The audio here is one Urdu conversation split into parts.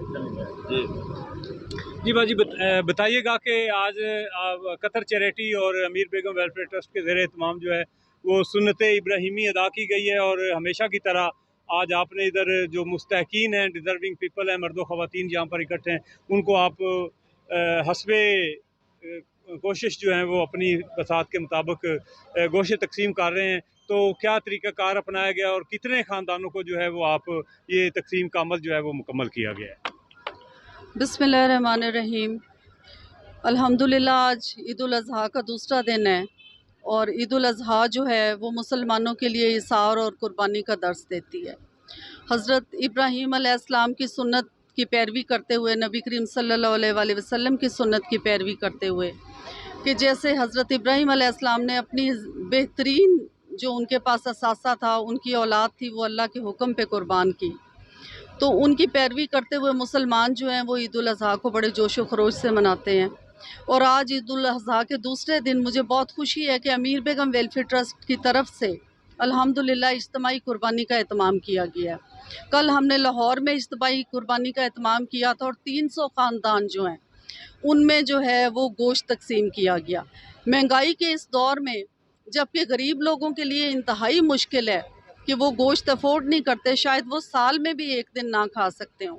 جی جی باجی بتائیے گا کہ آج قطر چیریٹی اور امیر بیگم ویلفیئر ٹرسٹ کے زیر اہتمام جو ہے وہ سنت ابراہیمی ادا کی گئی ہے، اور ہمیشہ کی طرح آج آپ نے ادھر جو مستحقین ہیں، ڈیزرونگ پیپل ہیں، مرد و خواتین جہاں پر اکٹھے ہیں، ان کو آپ حسب کوشش جو ہیں وہ اپنی بساط کے مطابق گوشت تقسیم کر رہے ہیں. تو کیا طریقہ کار اپنایا گیا اور کتنے خاندانوں کو جو ہے وہ آپ یہ تقسیم کا عمل جو ہے وہ مکمل کیا گیا ہے؟ بسم اللہ الرحمن الرحیم. الحمدللہ آج عید الاضحیٰ کا دوسرا دن ہے، اور عید الاضحیٰ جو ہے وہ مسلمانوں کے لیے اثار اور قربانی کا درس دیتی ہے. حضرت ابراہیم علیہ السلام کی سنت کی پیروی کرتے ہوئے، نبی کریم صلی اللہ علیہ وآلہ وسلم کی سنت کی پیروی کرتے ہوئے، کہ جیسے حضرت ابراہیم علیہ السلام نے اپنی بہترین جو ان کے پاس اثاثہ تھا، ان کی اولاد تھی، وہ اللہ کے حکم پہ قربان کی، تو ان کی پیروی کرتے ہوئے مسلمان جو ہیں وہ عید الاضحیٰ کو بڑے جوش و خروش سے مناتے ہیں. اور آج عید الاضحیٰ کے دوسرے دن مجھے بہت خوشی ہے کہ امیر بیگم ویلفیئر ٹرسٹ کی طرف سے الحمدللہ اجتماعی قربانی کا اہتمام کیا گیا ہے. کل ہم نے لاہور میں اجتماعی قربانی کا اہتمام کیا تھا، اور 300 خاندان جو ہیں ان میں جو ہے وہ گوشت تقسیم کیا گیا. مہنگائی کے اس دور میں جبکہ غریب لوگوں کے لیے انتہائی مشکل ہے کہ وہ گوشت افورڈ نہیں کرتے، شاید وہ سال میں بھی ایک دن نہ کھا سکتے ہوں،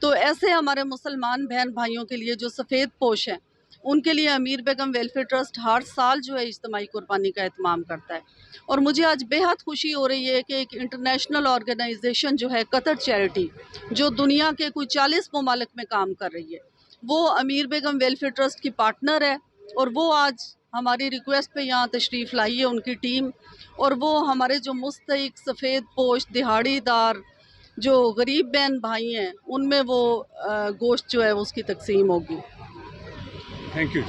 تو ایسے ہمارے مسلمان بہن بھائیوں کے لیے جو سفید پوش ہیں، ان کے لیے امیر بیگم ویلفیئر ٹرسٹ ہر سال جو ہے اجتماعی قربانی کا اہتمام کرتا ہے. اور مجھے آج بہت خوشی ہو رہی ہے کہ ایک انٹرنیشنل آرگنائزیشن جو ہے قطر چیریٹی، جو دنیا کے کوئی 40 ممالک میں کام کر رہی ہے، وہ امیر بیگم ویلفیئر ٹرسٹ کی پارٹنر ہے، اور وہ آج ہماری ریکویسٹ پہ یہاں تشریف لائی ہے ان کی ٹیم، اور وہ ہمارے جو مستحق سفید پوش دہاڑی دار جو غریب بہن بھائی ہیں ان میں وہ گوشت جو ہے اس کی تقسیم ہوگی. Thank you.